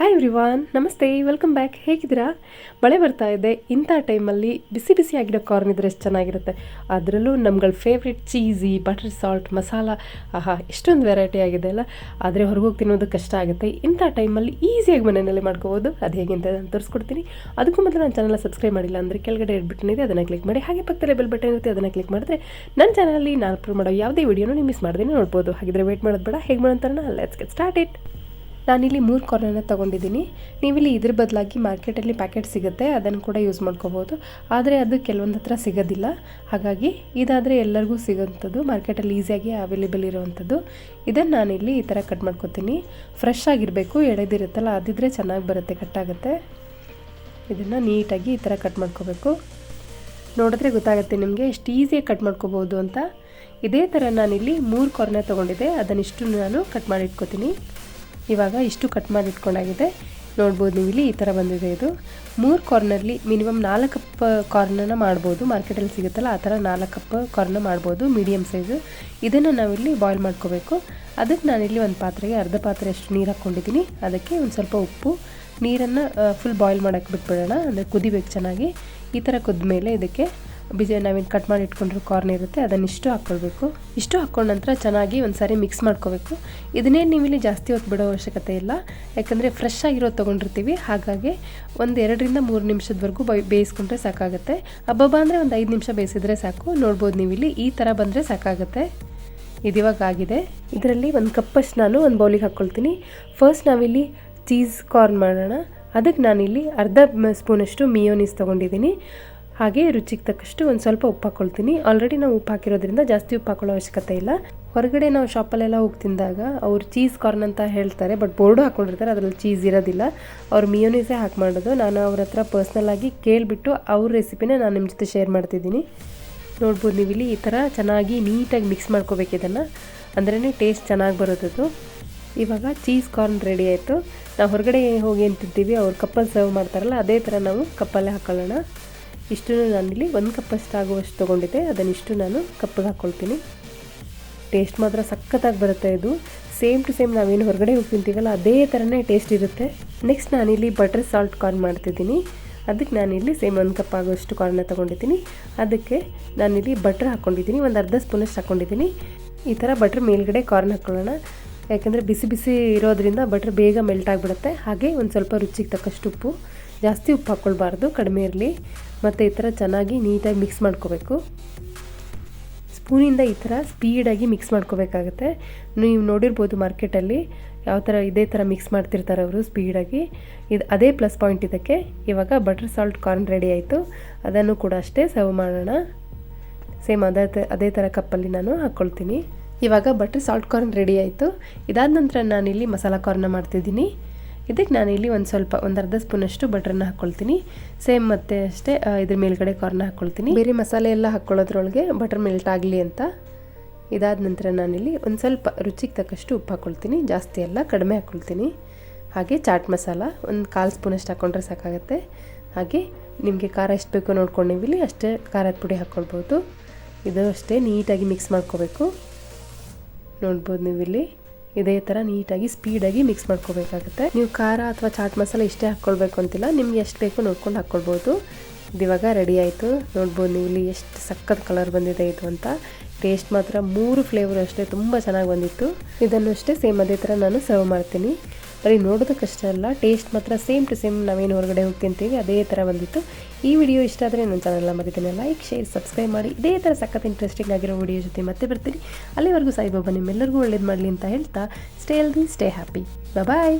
Hi everyone, ನಮಸ್ತೆ, welcome back. ಹೇಗಿದ್ದೀರಾ? ಮಳೆ ಬರ್ತಾ ಇದೆ. ಇಂಥ ಟೈಮಲ್ಲಿ ಬಿಸಿ ಬಿಸಿಯಾಗಿರೋ ಕಾರ್ನ್ ಇದ್ರೆ ಎಷ್ಟು ಚೆನ್ನಾಗಿರುತ್ತೆ. ಅದರಲ್ಲೂ ನಮ್ಗಳ favourite cheesy, butter salt, masala, ಆಹಾ ಎಷ್ಟೊಂದು ವೆರೈಟಿ ಆಗಿದೆ ಅಲ್ಲ. ಆದರೆ ಹೊರಗೋಗಿ ತಿನ್ನೋದು ಕಷ್ಟ ಆಗುತ್ತೆ. ಇಂಥ ಟೈಮಲ್ಲಿ ಈಸಿಯಾಗಿ ಮನೆಯಲ್ಲೇ ಮಾಡ್ಕೋಬೋದು. ಅದು ಹೇಗೆ ಅಂತ ನಾನು ತೋರಿಸ್ಕೊಡ್ತೀನಿ. ಅದಕ್ಕೂ ಮೊದಲು ನನ್ನ ಚಾನಲ್ ಸಬ್ಸ್ಕ್ರೈಬ್ ಮಾಡಿಲ್ಲ ಅಂದರೆ ಕೆಳಗಡೆ ರೆಡ್ ಬಟನ್ ಇದೆ, ಅದನ್ನು ಕ್ಲಿಕ್ ಮಾಡಿ. ಹಾಗೆ ಪಕ್ಕದಲ್ಲಿ ಬೆಲ್ ಬಟನ್ ಇರುತ್ತೆ, ಅದನ್ನು ಕ್ಲಿಕ್ ಮಾಡಿದ್ರೆ ನನ್ನ ಚಾನಲಲ್ಲಿ ನಾನು ಅಪ್ಲೋಡ್ ಮಾಡೋ ಯಾವುದೇ ವೀಡಿಯೋನೂ ನೀವು ಮಿಸ್ ಮಾಡ್ದೇ ನೋಡ್ಬೋದು. ಹಾಗಿದ್ರೆ ವೇಟ್ ಮಾಡೋದು ಬೇಡ, ಹೇಗೆ ಮಾಡೋಂತಾರಣ ಲೆಟ್ಸ್ ಗೆಟ್ ಸ್ಟಾರ್ಟ್ ಇಟ್. ನಾನಿಲ್ಲಿ 3 ಕಾರ್ನನ್ನು ತೊಗೊಂಡಿದ್ದೀನಿ. ನೀವಿಲ್ಲಿ ಇದ್ರ ಬದಲಾಗಿ ಮಾರ್ಕೆಟಲ್ಲಿ ಪ್ಯಾಕೆಟ್ ಸಿಗುತ್ತೆ, ಅದನ್ನು ಕೂಡ ಯೂಸ್ ಮಾಡ್ಕೋಬೋದು. ಆದರೆ ಅದು ಕೆಲವೊಂದು ಹತ್ರ ಸಿಗೋದಿಲ್ಲ. ಹಾಗಾಗಿ ಇದಾದರೆ ಎಲ್ಲರಿಗೂ ಸಿಗೋಂಥದ್ದು, ಮಾರ್ಕೆಟಲ್ಲಿ ಈಸಿಯಾಗಿ ಅವೈಲೇಬಲ್ ಇರೋವಂಥದ್ದು. ಇದನ್ನು ನಾನಿಲ್ಲಿ ಈ ಥರ ಕಟ್ ಮಾಡ್ಕೊತೀನಿ. ಫ್ರೆಶ್ ಆಗಿರಬೇಕು, ಎಳೆದಿರುತ್ತಲ್ಲ ಅದಿದ್ರೆ ಚೆನ್ನಾಗಿ ಬರುತ್ತೆ, ಕಟ್ಟಾಗುತ್ತೆ. ಇದನ್ನು ನೀಟಾಗಿ ಈ ಥರ ಕಟ್ ಮಾಡ್ಕೋಬೇಕು. ನೋಡಿದ್ರೆ ಗೊತ್ತಾಗುತ್ತೆ ನಿಮಗೆ ಎಷ್ಟು ಈಸಿಯಾಗಿ ಕಟ್ ಮಾಡ್ಕೋಬೋದು ಅಂತ. ಇದೇ ಥರ ನಾನಿಲ್ಲಿ 3 ಕಾರ್ನರ್ ತೊಗೊಂಡಿದ್ದೆ, ಅದನ್ನಿಷ್ಟು ನಾನು ಕಟ್ ಮಾಡಿ ಇಟ್ಕೋತೀನಿ. ಇವಾಗ ಇಷ್ಟು ಕಟ್ ಮಾಡಿ ಇಟ್ಕೊಂಡಾಗಿದೆ. ನೋಡ್ಬೋದು ನೀವು ಇಲ್ಲಿ ಈ ಥರ ಬಂದಿದೆ. ಇದು 3 ಕಾರ್ನಲ್ಲಿ ಮಿನಿಮಮ್ 4 ಕಪ್ ಕಾರ್ನನ್ನು ಮಾಡ್ಬೋದು. ಮಾರ್ಕೆಟಲ್ಲಿ ಸಿಗುತ್ತಲ್ಲ ಆ ಥರ 4 ಕಪ್ ಕಾರ್ನ ಮಾಡ್ಬೋದು, ಮೀಡಿಯಮ್ ಸೈಜು. ಇದನ್ನು ನಾವಿಲ್ಲಿ ಬಾಯ್ಲ್ ಮಾಡ್ಕೋಬೇಕು. ಅದಕ್ಕೆ ನಾನಿಲ್ಲಿ ಒಂದು ಪಾತ್ರೆಗೆ ಅರ್ಧ ಪಾತ್ರೆಯಷ್ಟು ನೀರು ಹಾಕ್ಕೊಂಡಿದ್ದೀನಿ. ಅದಕ್ಕೆ ಒಂದು ಸ್ವಲ್ಪ ಉಪ್ಪು, ನೀರನ್ನು ಫುಲ್ ಬಾಯ್ಲ್ ಮಾಡೋಕ್ಕೆ ಬಿಟ್ಬಿಡೋಣ, ಅಂದರೆ ಕುದಿಬೇಕು ಚೆನ್ನಾಗಿ. ಈ ಥರ ಕುದ್ದ ಮೇಲೆ ಇದಕ್ಕೆ ನಾವೇನು ಕಟ್ ಮಾಡಿ ಇಟ್ಕೊಂಡಿರೋ ಕಾರ್ನ್ ಇರುತ್ತೆ ಅದನ್ನಿಷ್ಟು ಹಾಕ್ಕೊಳ್ಬೇಕು. ಇಷ್ಟು ಹಾಕ್ಕೊಂಡ ನಂತರ ಚೆನ್ನಾಗಿ ಒಂದು ಸಾರಿ ಮಿಕ್ಸ್ ಮಾಡ್ಕೋಬೇಕು. ಇದನ್ನೇ ನೀವಿಲ್ಲಿ ಜಾಸ್ತಿ ಹೊತ್ತು ಬಿಡೋ ಅವಶ್ಯಕತೆ ಇಲ್ಲ, ಯಾಕಂದರೆ ಫ್ರೆಶ್ ಆಗಿರೋದು ತೊಗೊಂಡಿರ್ತೀವಿ. ಹಾಗಾಗಿ ಒಂದು 2-3 ನಿಮಿಷದವರೆಗೂ ಬೇಯಿಸ್ಕೊಂಡ್ರೆ ಸಾಕಾಗುತ್ತೆ. ಹಬ್ಬಬ್ಬ ಅಂದರೆ ಒಂದು 5 ನಿಮಿಷ ಬೇಯಿಸಿದ್ರೆ ಸಾಕು. ನೋಡ್ಬೋದು ನೀವಿಲ್ಲಿ ಈ ಥರ ಬಂದರೆ ಸಾಕಾಗುತ್ತೆ. ಇದಿವಾಗ ಆಗಿದೆ. ಇದರಲ್ಲಿ ಒಂದು ಕಪ್ಪಷ್ಟು ನಾನು ಒಂದು ಬೌಲಿಗೆ ಹಾಕ್ಕೊಳ್ತೀನಿ. ಫಸ್ಟ್ ನಾವಿಲ್ಲಿ ಚೀಸ್ ಕಾರ್ನ್ ಮಾಡೋಣ. ಅದಕ್ಕೆ ನಾನಿಲ್ಲಿ ಅರ್ಧ ಸ್ಪೂನಷ್ಟು ಮಿಯೋನೀಸ್ ತೊಗೊಂಡಿದ್ದೀನಿ. ಹಾಗೆ ರುಚಿಗೆ ತಕ್ಕಷ್ಟು ಒಂದು ಸ್ವಲ್ಪ ಉಪ್ಪು ಹಾಕ್ಕೊಳ್ತೀನಿ. ಆಲ್ರೆಡಿ ನಾವು ಉಪ್ಪು ಹಾಕಿರೋದ್ರಿಂದ ಜಾಸ್ತಿ ಉಪ್ಪು ಹಾಕೊಳ್ಳೋ ಅವಶ್ಯಕತೆ ಇಲ್ಲ. ಹೊರಗಡೆ ನಾವು ಶಾಪಲ್ಲೆಲ್ಲ ಹೋಗಿ ತಿಂದಾಗ ಅವ್ರು ಚೀಸ್ ಕಾರ್ನ್ ಅಂತ ಹೇಳ್ತಾರೆ, ಬಟ್ ಬೋರ್ಡು ಹಾಕ್ಕೊಂಡಿರ್ತಾರೆ, ಅದರಲ್ಲಿ ಚೀಸ್ ಇರೋದಿಲ್ಲ. ಅವ್ರು ಮಿಯೋನೀಸೇ ಹಾಕಿ ಮಾಡೋದು. ನಾನು ಅವ್ರ ಹತ್ರ ಪರ್ಸ್ನಲ್ಲಾಗಿ ಕೇಳಿಬಿಟ್ಟು ಅವ್ರ ರೆಸಿಪಿನೇ ನಾನು ನಿಮ್ಮ ಜೊತೆ ಶೇರ್ ಮಾಡ್ತಿದ್ದೀನಿ. ನೋಡ್ಬೋದು ನೀವಿಲ್ಲಿ ಈ ಥರ ಚೆನ್ನಾಗಿ ನೀಟಾಗಿ ಮಿಕ್ಸ್ ಮಾಡ್ಕೋಬೇಕು ಇದನ್ನು, ಅಂದ್ರೇ ಟೇಸ್ಟ್ ಚೆನ್ನಾಗಿ ಬರೋದದು. ಇವಾಗ ಚೀಸ್ ಕಾರ್ನ್ ರೆಡಿ ಆಯಿತು. ನಾವು ಹೊರಗಡೆ ಹೋಗಿ ಏನು ತಿಂತೀವಿ ಅವ್ರು ಕಪ್ಪಲ್ಲಿ ಸರ್ವ್ ಮಾಡ್ತಾರಲ್ಲ, ಅದೇ ಥರ ನಾವು ಕಪ್ಪಲ್ಲೇ ಹಾಕ್ಕೊಳ್ಳೋಣ. ಇಷ್ಟು ನಾನಿಲ್ಲಿ 1 ಕಪ್ಪಷ್ಟು ಆಗುವಷ್ಟು ತೊಗೊಂಡಿದ್ದೆ, ಅದನ್ನಿಷ್ಟು ನಾನು ಕಪ್ಪಿಗೆ ಹಾಕ್ಕೊಳ್ತೀನಿ. ಟೇಸ್ಟ್ ಮಾತ್ರ ಸಖತ್ತಾಗಿ ಬರುತ್ತೆ. ಇದು ಸೇಮ್ ಟು ಸೇಮ್ ನಾವೇನು ಹೊರಗಡೆ ಹೋಗಿ ತಿಂತೀವಲ್ಲ ಅದೇ ಥರನೇ ಟೇಸ್ಟ್ ಇರುತ್ತೆ. ನೆಕ್ಸ್ಟ್ ನಾನಿಲ್ಲಿ ಬಟರ್ ಸಾಲ್ಟ್ ಕಾರ್ನ್ ಮಾಡ್ತಿದ್ದೀನಿ. ಅದಕ್ಕೆ ನಾನಿಲ್ಲಿ ಸೇಮ್ 1 ಕಪ್ ಆಗುವಷ್ಟು ಕಾರ್ನ ತೊಗೊಂಡಿದ್ದೀನಿ. ಅದಕ್ಕೆ ನಾನಿಲ್ಲಿ ಬಟ್ರ್ ಹಾಕ್ಕೊಂಡಿದ್ದೀನಿ, ಒಂದು ಅರ್ಧ ಸ್ಪೂನಷ್ಟು ಹಾಕ್ಕೊಂಡಿದ್ದೀನಿ. ಈ ಥರ ಬಟ್ರ್ ಮೇಲ್ಗಡೆ ಕಾರ್ನ್ ಹಾಕ್ಕೊಳ್ಳೋಣ, ಯಾಕೆಂದರೆ ಬಿಸಿ ಬಿಸಿ ಇರೋದ್ರಿಂದ ಬಟ್ರ್ ಬೇಗ ಮೆಲ್ಟ್ ಆಗಿಬಿಡುತ್ತೆ. ಹಾಗೆ ಒಂದು ಸ್ವಲ್ಪ ರುಚಿಗೆ ತಕ್ಕಷ್ಟು ಉಪ್ಪು, ಜಾಸ್ತಿ ಉಪ್ಪು ಹಾಕ್ಕೊಳ್ಬಾರ್ದು, ಕಡಿಮೆ ಇರಲಿ. ಮತ್ತು ಈ ಥರ ಚೆನ್ನಾಗಿ ನೀಟಾಗಿ ಮಿಕ್ಸ್ ಮಾಡ್ಕೋಬೇಕು. ಸ್ಪೂನಿಂದ ಈ ಥರ ಸ್ಪೀಡಾಗಿ ಮಿಕ್ಸ್ ಮಾಡ್ಕೋಬೇಕಾಗತ್ತೆ. ನೀವು ನೋಡಿರ್ಬೋದು ಮಾರ್ಕೆಟಲ್ಲಿ ಯಾವ ಥರ ಇದೇ ಥರ ಮಿಕ್ಸ್ ಮಾಡ್ತಿರ್ತಾರೆ ಅವರು ಸ್ಪೀಡಾಗಿ. ಇದು ಅದೇ ಪ್ಲಸ್ ಪಾಯಿಂಟ್ ಇದಕ್ಕೆ. ಇವಾಗ ಬಟರ್ ಸಾಲ್ಟ್ ಕಾರ್ನ್ ರೆಡಿ ಆಯಿತು. ಅದನ್ನು ಕೂಡ ಅಷ್ಟೇ ಸರ್ವ್ ಮಾಡೋಣ. ಸೇಮ್ ಅದೇ ಥರ ಕಪ್ಪಲ್ಲಿ ನಾನು ಹಾಕ್ಕೊಳ್ತೀನಿ. ಇವಾಗ ಬಟರ್ ಸಾಲ್ಟ್ ಕಾರ್ನ್ ರೆಡಿ ಆಯಿತು. ಇದಾದ ನಂತರ ನಾನಿಲ್ಲಿ ಮಸಾಲ ಕಾರ್ನ ಮಾಡ್ತಿದ್ದೀನಿ. ಇದಕ್ಕೆ ನಾನಿಲ್ಲಿ ಒಂದು ಅರ್ಧ ಸ್ಪೂನಷ್ಟು ಬಟ್ರನ್ನ ಹಾಕ್ಕೊಳ್ತೀನಿ. ಸೇಮ್ ಮತ್ತೆ ಅಷ್ಟೇ ಇದ್ರ ಮೇಲ್ಗಡೆ ಕಾರ್ನ ಹಾಕ್ಕೊಳ್ತೀನಿ. ಬೇರೆ ಮಸಾಲೆ ಎಲ್ಲ ಹಾಕ್ಕೊಳ್ಳೋದ್ರೊಳಗೆ ಬಟರ್ ಮೆಲ್ಟ್ ಆಗಲಿ ಅಂತ. ಇದಾದ ನಂತರ ನಾನಿಲ್ಲಿ ಒಂದು ಸ್ವಲ್ಪ ರುಚಿಗೆ ತಕ್ಕಷ್ಟು ಉಪ್ಪು ಹಾಕ್ಕೊಳ್ತೀನಿ, ಜಾಸ್ತಿ ಎಲ್ಲ ಕಡಿಮೆ ಹಾಕ್ಕೊಳ್ತೀನಿ. ಹಾಗೆ ಚಾಟ್ ಮಸಾಲ ಒಂದು 1/4 ಸ್ಪೂನಷ್ಟು ಹಾಕ್ಕೊಂಡ್ರೆ ಸಾಕಾಗುತ್ತೆ. ಹಾಗೆ ನಿಮಗೆ ಖಾರ ಎಷ್ಟು ಬೇಕೋ ನೋಡ್ಕೊಂಡು ನೀವಿಲ್ಲಿ ಅಷ್ಟೇ ಖಾರದ ಪುಡಿ ಹಾಕ್ಕೊಳ್ಬೋದು. ಇದು ಅಷ್ಟೇ ನೀಟಾಗಿ ಮಿಕ್ಸ್ ಮಾಡ್ಕೋಬೇಕು. ನೋಡ್ಬೋದು ನೀವಿಲ್ಲಿ ಇದೇ ಥರ ನೀಟಾಗಿ ಸ್ಪೀಡಾಗಿ ಮಿಕ್ಸ್ ಮಾಡ್ಕೋಬೇಕಾಗುತ್ತೆ. ನೀವು ಖಾರ ಅಥವಾ ಚಾಟ್ ಮಸಾಲೆ ಇಷ್ಟೇ ಹಾಕ್ಕೊಳ್ಬೇಕು ಅಂತಿಲ್ಲ, ನಿಮ್ಗೆ ಎಷ್ಟು ಬೇಕೋ ನೋಡ್ಕೊಂಡು ಹಾಕ್ಕೊಳ್ಬೋದು. ಇದಿವಾಗ ರೆಡಿ ಆಯಿತು. ನೋಡ್ಬೋದು ನೀವು ಇಲ್ಲಿ ಎಷ್ಟು ಸಖತ್ ಕಲರ್ ಬಂದಿದೆ ಇದು ಅಂತ. ಟೇಸ್ಟ್ ಮಾತ್ರ 3 ಫ್ಲೇವರ್ ಅಷ್ಟೇ ತುಂಬ ಚೆನ್ನಾಗಿ ಬಂದಿತ್ತು. ಇದನ್ನು ಅಷ್ಟೇ ಸೇಮ್ ಅದೇ ಥರ ನಾನು ಸರ್ವ್ ಮಾಡ್ತೀನಿ. ಬರೀ ನೋಡೋದಕ್ಕಷ್ಟೇ ಅಲ್ಲ, ಟೇಸ್ಟ್ ಮಾತ್ರ ಸೇಮ್ ಟು ಸೇಮ್ ನಾವೇನು ಹೊರಗಡೆ ಹೋಗಿ ತಿಂತೀವಿ ಅದೇ ಥರ ಬಂದಿತ್ತು. ಈ ವಿಡಿಯೋ ಇಷ್ಟ ಆದರೆ ನನ್ನ ಚಾನಲ್ನ ಮರಿತೀನಿ ಲೈಕ್, ಶೇರ್, ಸಬ್ಸ್ಕ್ರೈಬ್ ಮಾಡಿ. ಇದೇ ಥರ ಸಖತ್ ಇಂಟ್ರೆಸ್ಟಿಂಗ್ ಆಗಿರೋ ವಿಡಿಯೋ ಜೊತೆ ಮತ್ತೆ ಬರ್ತೀನಿ. ಅಲ್ಲಿವರೆಗೂ ಸಾಯಿಬಾಬಾ ನಿಮ್ಮೆಲ್ಲರಿಗೂ ಒಳ್ಳೇದು ಮಾಡಲಿ ಅಂತ ಹೇಳ್ತಾ ಸ್ಟೇ ಹೆಲ್ದಿ, ಸ್ಟೇ ಹ್ಯಾಪಿ. ಬಾಯ್.